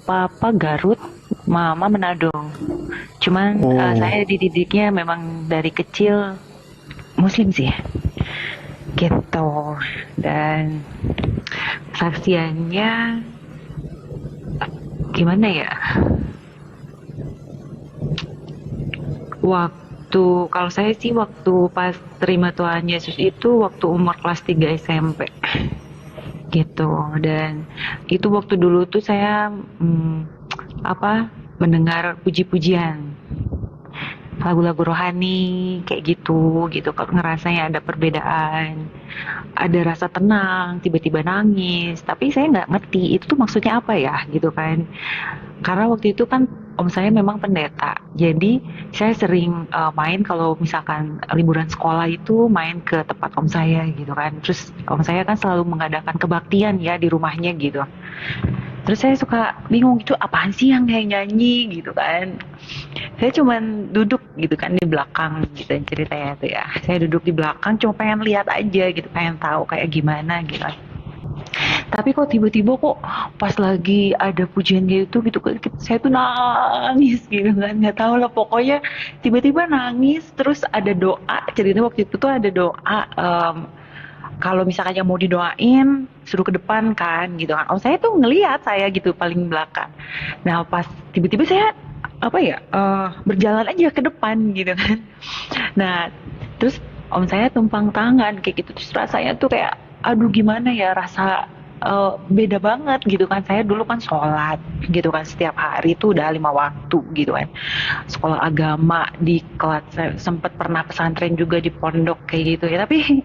Papa Garut, mama Manado. Cuman Oh, saya dididiknya memang dari kecil Muslim sih, gitu. Dan saksiannya gimana ya? Waktu kalau saya sih waktu pas terima Tuhan Yesus itu waktu umur kelas 3 SMP gitu. Dan itu waktu dulu tuh saya apa mendengar puji-pujian lagu-lagu rohani kayak gitu gitu kok ngerasanya ada perbedaan, ada rasa tenang tiba-tiba nangis tapi saya nggak ngerti itu tuh maksudnya apa ya gitu kan. Karena waktu itu kan om saya memang pendeta, jadi saya sering main kalau misalkan liburan sekolah itu main ke tempat om saya gitu kan. Terus om saya kan selalu mengadakan kebaktian ya di rumahnya gitu. Terus saya suka bingung itu apaan sih yang kayak nyanyi gitu kan. Saya cuman duduk gitu kan di belakang gitu ceritanya tuh ya. Saya duduk di belakang cuma pengen lihat aja gitu, pengen tahu kayak gimana gitu. Tapi kok tiba-tiba kok pas lagi ada pujian gitu gitu saya tuh nangis gitu kan, nggak tahu lah pokoknya tiba-tiba nangis. Terus ada doa, ceritanya waktu itu tuh ada doa, kalau misalkan yang mau didoain suruh ke depan kan gitu kan. Oh saya tuh ngelihat saya gitu paling belakang. Nah pas tiba-tiba saya apa ya berjalan aja ke depan gitu kan. Nah terus om saya tumpang tangan kayak gitu, terus rasanya tuh kayak aduh gimana ya rasa beda banget gitu kan. Saya dulu kan sholat gitu kan setiap hari itu udah 5 waktu gitu kan, sekolah agama di kelas, saya sempet pernah pesantren juga di pondok kayak gitu ya, tapi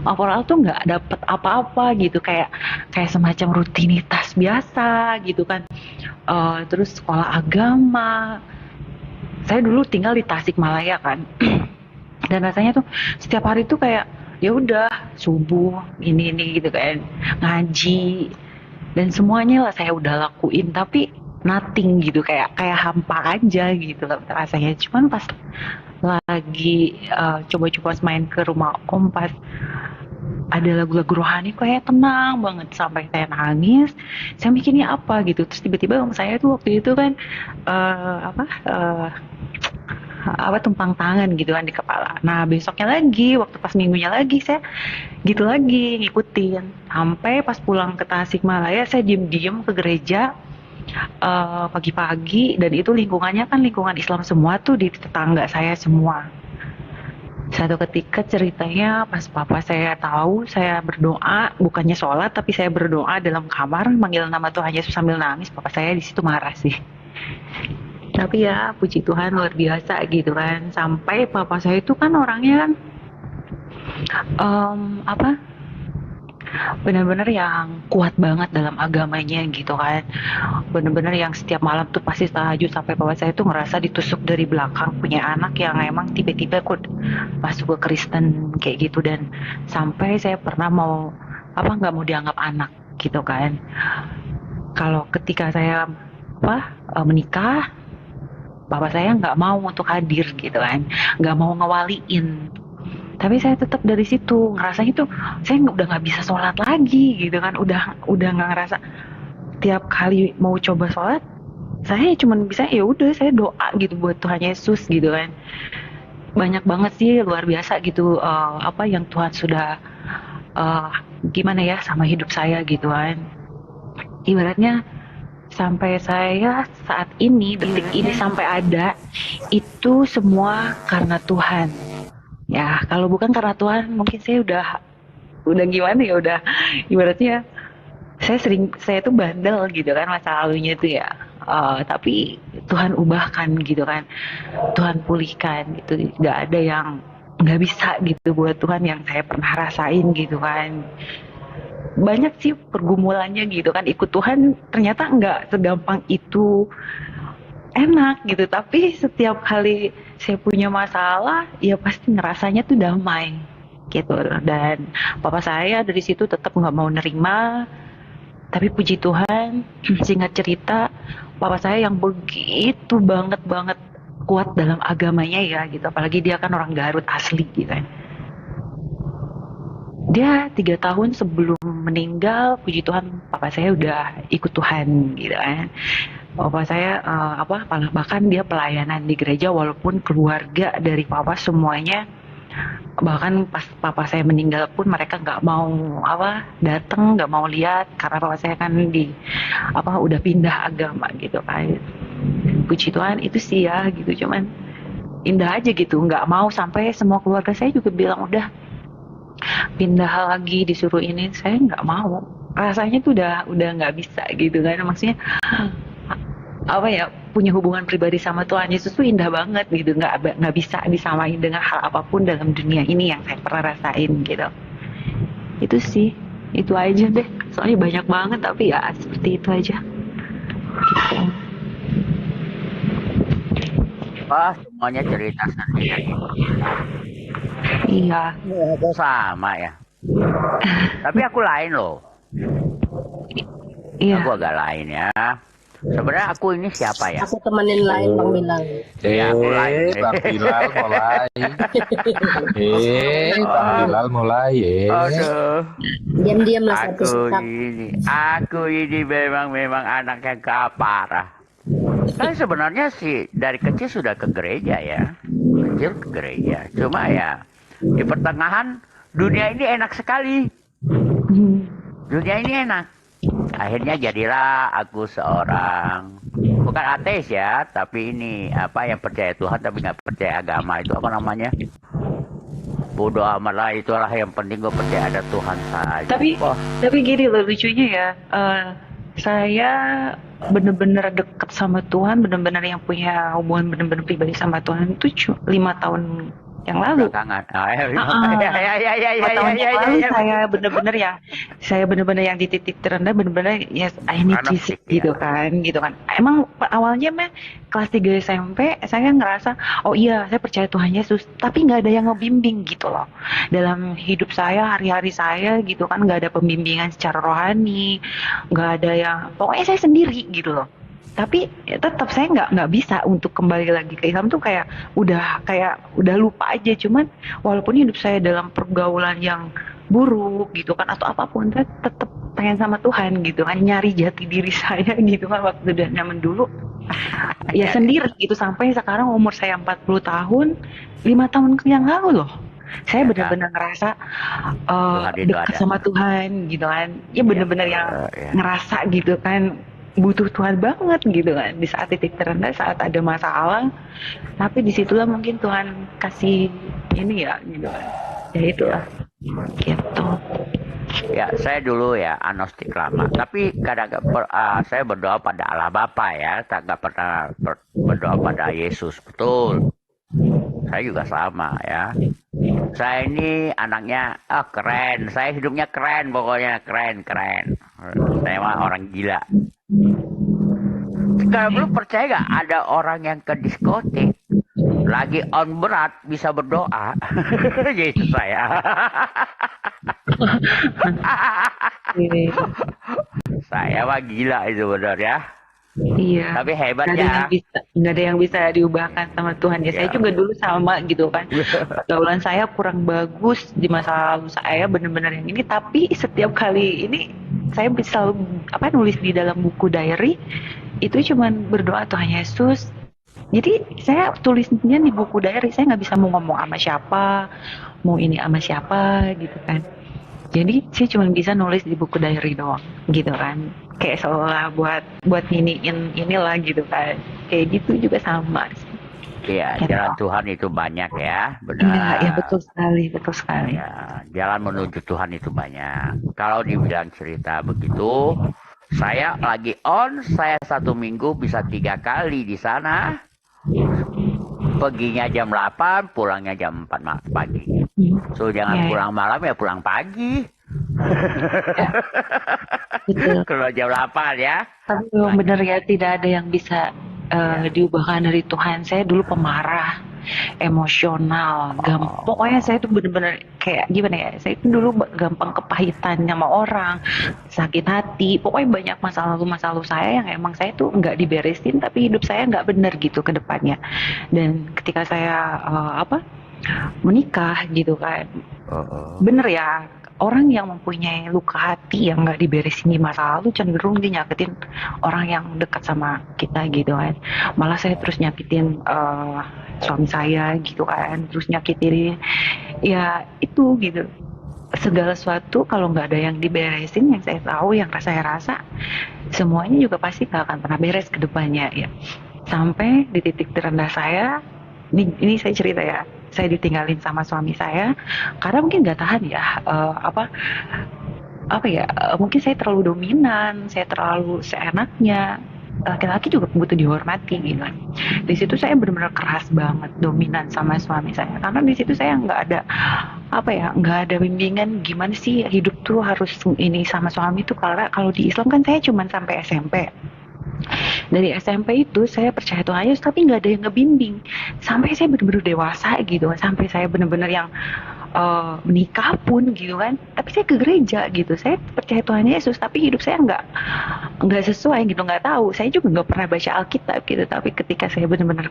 overall tuh nggak dapet apa-apa gitu, kayak kayak semacam rutinitas biasa gitu kan. Terus sekolah agama, saya dulu tinggal di Tasikmalaya kan. Dan rasanya tuh setiap hari tuh kayak ya udah subuh ini gitu kan, ngaji dan semuanya lah saya udah lakuin tapi nothing gitu, kayak kayak hampa aja gitu rasanya. Cuman pas lagi coba-coba main ke rumah om, pas ada lagu-lagu rohani kayak tenang banget sampai saya nangis. Saya mikirnya apa gitu, terus tiba-tiba om saya tuh waktu itu kan apa apa tumpang tangan gitu kan di kepala. Nah besoknya lagi waktu pas minggunya lagi saya gitu lagi ngikutin sampai pas pulang ke Tasikmalaya saya diem-diem ke gereja pagi-pagi. Dan itu lingkungannya kan lingkungan Islam semua tuh di tetangga saya semua. Satu ketika ceritanya pas papa saya tahu saya berdoa, bukannya sholat tapi saya berdoa dalam kamar manggil nama Tuhan Yesus sambil nangis, papa saya di situ marah sih. Tapi ya puji Tuhan luar biasa gitu kan. Sampai papa saya itu kan orangnya kan apa benar-benar yang kuat banget dalam agamanya gitu kan. Benar-benar yang setiap malam tuh pasti tahajud, sampai papa saya tuh ngerasa ditusuk dari belakang punya anak yang emang tiba-tiba kok masuk ke Kristen kayak gitu. Dan sampai saya pernah mau apa nggak mau dianggap anak gitu kan. Kalau ketika saya apa menikah, papa saya nggak mau untuk hadir gitu kan, nggak mau ngewaliin. Tapi saya tetap dari situ ngerasanya tuh saya udah nggak bisa sholat lagi gitu kan, udah nggak ngerasa. Tiap kali mau coba sholat saya cuma bisa ya udah saya doa gitu buat Tuhan Yesus gitu kan. Banyak banget sih luar biasa gitu apa yang Tuhan sudah eh, gimana ya sama hidup saya gitu kan. Ibaratnya sampai saya saat ini detik ini sampai ada itu semua karena Tuhan. Ya kalau bukan karena Tuhan mungkin saya udah gimana ya, udah ibaratnya saya tuh bandel gitu kan masa lalunya tuh ya. Tapi Tuhan ubahkan gitu kan, Tuhan pulihkan gitu. Nggak ada yang nggak bisa gitu buat Tuhan yang saya pernah rasain gitu kan. Banyak sih pergumulannya gitu kan, ikut Tuhan ternyata nggak segampang itu, enak gitu. Tapi setiap kali saya punya masalah ya pasti ngerasanya tuh damai gitu. Dan papa saya dari situ tetap nggak mau nerima. Tapi puji Tuhan, singkat cerita, papa saya yang begitu banget banget kuat dalam agamanya ya gitu. Apalagi dia kan orang Garut asli gitu kan. Dia 3 tahun sebelum meninggal, puji Tuhan, papa saya udah ikut Tuhan gitu kan. Papa saya bahkan dia pelayanan di gereja walaupun keluarga dari papa semuanya, bahkan pas papa saya meninggal pun mereka nggak mau datang, nggak mau lihat karena papa saya kan udah pindah agama gitu kan. Puji Tuhan itu sih ya gitu, cuman indah aja gitu, nggak mau sampai semua keluarga saya juga bilang udah pindah lagi disuruh ini, saya nggak mau. Rasanya tuh udah nggak bisa gitu kan, maksudnya punya hubungan pribadi sama Tuhan Yesus tuh indah banget gitu, nggak bisa disamain dengan hal apapun dalam dunia ini yang saya pernah rasain gitu. Itu sih, itu aja deh, soalnya banyak banget tapi ya seperti itu aja gitu. Wah, semuanya cerita sendiri. Iya. Aku sama ya. Tapi aku lain loh. Iya. Aku agak lain ya. Sebenarnya aku ini siapa ya? Aku temenin lain Bang Bilal. Ya, aku lain. Bang Bilal mulai. Bang Bilal mulai. Aduh. Diam-diam lah satu. Aku ini memang anak yang parah. Saya sebenarnya sih dari kecil sudah ke gereja ya. Kecil ke gereja. Cuma ya di pertengahan dunia ini enak sekali. Dunia ini enak. Akhirnya jadilah aku seorang bukan ateis ya, tapi ini yang percaya Tuhan tapi nggak percaya agama, itu apa namanya? Bodoh amat lah, itulah yang penting gue percaya ada Tuhan saja. Tapi gini loh lucunya ya, saya bener-bener deket sama Tuhan, bener-bener yang punya hubungan bener-bener pribadi sama Tuhan itu 5 tahun yang lalu. Belakangan. 5 tahun yang lalu saya bener-bener yang di titik terendah, bener-bener yes I need Jesus gitu kan. Emang awalnya mah kelas 3 SMP saya ngerasa oh iya saya percaya Tuhan Yesus, tapi nggak ada yang ngebimbing gitu loh dalam hidup saya, hari-hari saya gitu kan, nggak ada pembimbingan secara rohani, nggak ada yang, pokoknya saya sendiri gitu loh. Tapi tetap saya nggak bisa untuk kembali lagi ke Islam tuh kayak udah lupa aja. Cuman walaupun hidup saya dalam pergaulan yang buruk gitu kan atau apapun, saya tetap pengen sama Tuhan gitu kan, nyari jati diri saya gitu kan waktu zaman dulu ya sendiri gitu, sampai sekarang umur saya 40 tahun, 5 tahun yang lalu loh saya benar-benar ngerasa dekat sama Tuhan gitu kan, ya benar-benar yang ngerasa gitu kan butuh Tuhan banget gitu kan di saat titik terendah, saat ada masalah. Tapi disitulah mungkin Tuhan kasih ini ya gitu kan, ya itulah gitu. Ya saya dulu ya agnostik lama, tapi kadang saya berdoa pada Allah Bapa ya, nggak pernah berdoa pada Yesus. Betul, saya juga sama ya. Saya ini anaknya keren, saya hidupnya keren, pokoknya keren. Saya mah orang gila. Kalau lu percaya gak ada orang yang ke diskotik lagi on berat bisa berdoa? Yesus saya. Saya mah gila itu benar ya. Iya. Tapi hebatnya nggak ada yang bisa diubahkan sama Tuhan ya. Saya juga dulu sama gitu kan. Pergaulan saya kurang bagus di masa lalu saya, benar-benar yang ini. Tapi setiap kali ini saya bisa nulis di dalam buku diary itu cuman berdoa Tuhan Yesus. Jadi saya tulisnya di buku diary, saya nggak bisa mau ngomong sama siapa, mau ini sama siapa gitu kan. Jadi saya cuma bisa nulis di buku diary doang gitu kan, kayak seolah buat niniin inilah gitu kan, kayak gitu juga sama sih. Iya, jalan Tuhan itu banyak ya, benar. Iya, betul sekali. Ya, jalan menuju Tuhan itu banyak. Kalau dibilang cerita begitu, saya lagi saya 1 minggu bisa 3 kali di sana. Perginya jam 8, pulangnya jam 4 pagi. So jangan pulang malam ya, pulang pagi. Kalau jam 8 ya. Tapi memang benar ya, tidak ada yang bisa diubahkan dari Tuhan. Saya dulu pemarah, emosional, gampang. Pokoknya saya tuh benar-benar kayak gimana ya? Saya itu dulu gampang kepahitan sama orang, sakit hati. Pokoknya banyak masa lalu saya yang emang saya tuh nggak diberesin, tapi hidup saya nggak benar gitu ke depannya. Dan ketika saya menikah gitu kan, bener ya. orang yang mempunyai luka hati yang nggak diberesin di masa lalu cenderung dia nyakitin orang yang dekat sama kita gitu kan. Malah saya terus nyakitin suami saya gitu kan, terus nyakitin ya itu gitu. Segala sesuatu kalau nggak ada yang diberesin, yang saya tahu, yang saya rasa, semuanya juga pasti nggak akan pernah beres ke depannya ya. Sampai di titik terendah saya, ini saya cerita ya, saya ditinggalin sama suami saya karena mungkin nggak tahan ya, apa ya, mungkin saya terlalu dominan, saya terlalu seenaknya. Laki-laki juga butuh dihormati gitu kan. Di situ saya benar-benar keras banget dominan sama suami saya karena di situ saya nggak ada nggak ada bimbingan gimana sih hidup tuh harus ini sama suami tuh, karena kalau di Islam kan saya cuma sampai SMP. Dari SMP itu saya percaya Tuhan Yesus tapi nggak ada yang ngebimbing sampai saya benar-benar dewasa gitu, sampai saya benar-benar yang menikah pun gitu kan, tapi saya ke gereja gitu, saya percaya Tuhan Yesus tapi hidup saya nggak sesuai gitu, nggak tahu, saya juga nggak pernah baca Alkitab gitu. Tapi ketika saya benar-benar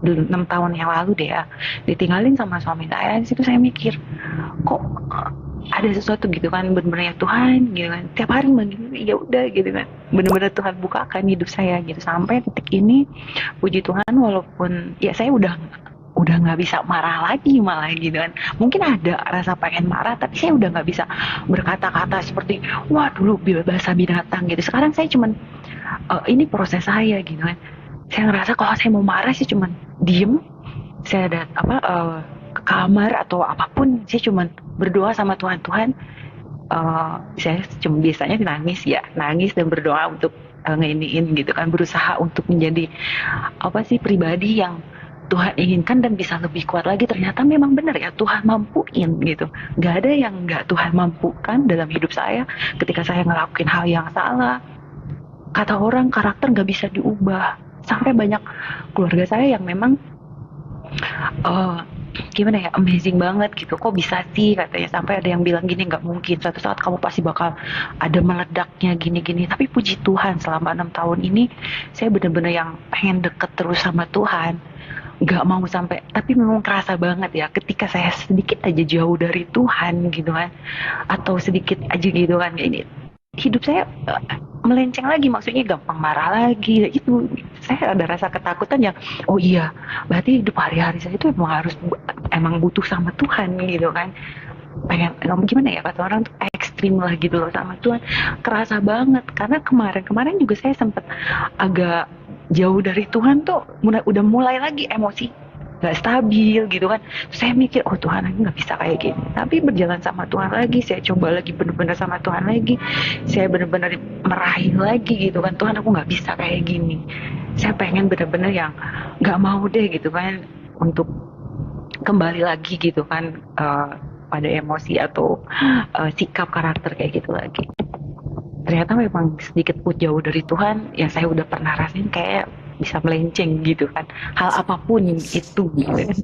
6 tahun yang lalu deh ya ditinggalin sama suami saya, di situ saya mikir kok ada sesuatu gitu kan, bener-bener ya Tuhan gitu kan, tiap hari begini ya udah gitu kan, bener-bener Tuhan bukakan hidup saya gitu sampai titik ini. Puji Tuhan, walaupun ya saya udah nggak bisa marah lagi malah gitu kan, mungkin ada rasa pengen marah tapi saya udah nggak bisa berkata-kata seperti wah dulu bahasa binatang gitu. Sekarang saya cuman ini proses saya gitu kan, saya ngerasa kalau saya mau marah sih cuman diem, saya ada ke kamar atau apapun, saya cuman berdoa sama Tuhan. Tuhan, saya cuma biasanya nangis dan berdoa untuk ngeiniin gitu kan, berusaha untuk menjadi pribadi yang Tuhan inginkan dan bisa lebih kuat lagi. Ternyata memang benar ya, Tuhan mampuin gitu. Gak ada yang gak Tuhan mampukan dalam hidup saya ketika saya ngelakuin hal yang salah. Kata orang karakter gak bisa diubah. Sampai banyak keluarga saya yang memang gimana ya, amazing banget gitu, kok bisa sih katanya, sampai ada yang bilang gini, nggak mungkin suatu saat kamu pasti bakal ada meledaknya gini-gini. Tapi puji Tuhan selama 6 tahun ini saya benar-benar yang pengen deket terus sama Tuhan, nggak mau sampai, tapi memang kerasa banget ya ketika saya sedikit aja jauh dari Tuhan gitu kan, atau sedikit aja gitu kan, ini hidup saya melenceng lagi, maksudnya gampang marah lagi. Itu saya ada rasa ketakutan yang oh iya berarti hidup hari-hari saya itu emang butuh sama Tuhan gitu kan, pengen gimana ya, kata orang tuh ekstrim lah gitu loh sama Tuhan. Kerasa banget karena kemarin juga saya sempat agak jauh dari Tuhan tuh, udah mulai lagi emosi nggak stabil gitu kan. Terus saya mikir oh Tuhan, aku nggak bisa kayak gini. Tapi berjalan sama Tuhan lagi, saya coba lagi bener-bener sama Tuhan lagi, saya bener-bener meraih lagi gitu kan, Tuhan aku nggak bisa kayak gini, saya pengen bener-bener yang nggak mau deh gitu kan untuk kembali lagi gitu kan pada emosi atau sikap karakter kayak gitu lagi. Ternyata memang sedikit pun jauh dari Tuhan, yang saya udah pernah rasain kayak bisa melenceng gitu kan, hal apapun itu gitu kan.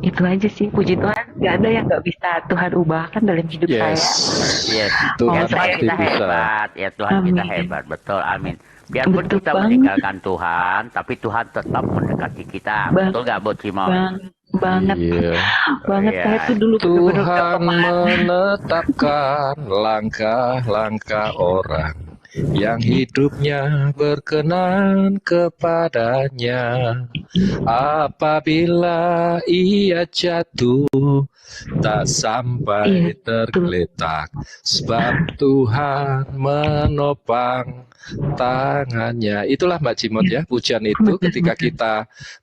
Itu aja sih, puji Tuhan gak ada yang gak bisa Tuhan ubahkan dalam hidup saya. Yes. Tuhan Tuhan pasti kita bisa. hebat ya, Tuhan Amin. kita hebat, betul, amin. Biarpun Betul kita banget. meninggalkan Tuhan, tapi Tuhan tetap mendekati kita, betul nggak Bu Cimon? Banget Iya. banget, Iya. saya tuh dulu bener-bener gak Tuhan pemahaman. menetapkan langkah-langkah orang yang hidupnya berkenan kepadanya. Apabila ia jatuh, tak sampai Iya, betul. tergeletak, sebab Tuhan menopang tangannya. Itulah Mbak Cimot ya, pujian itu ketika kita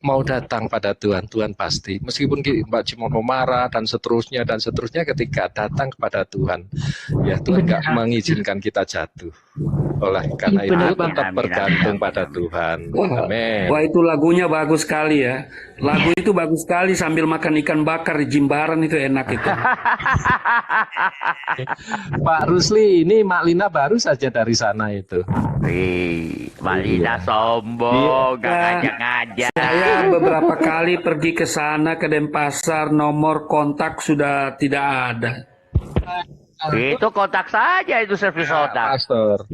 mau datang pada Tuhan, Tuhan pasti, meskipun Mbak Cimot mau marah dan seterusnya, ketika datang kepada Tuhan, ya Tuhan nggak Benar. mengizinkan kita jatuh. Oleh karena Iya, itu benar tetap banget. bergantung Amin, pada amin. Tuhan. Wah, Amin. wah itu lagunya bagus sekali ya. Lagu itu bagus sekali sambil makan ikan bakar di Jimbaran, itu enak itu. Pak Rusli, ini Mak Lina baru saja dari sana itu. Wih, Malina sombong, gak Ya, ngajak-ngajak. saya beberapa kali pergi ke sana, ke Denpasar, nomor kontak sudah tidak ada. Itu kontak saja, itu servis otak. Pastor.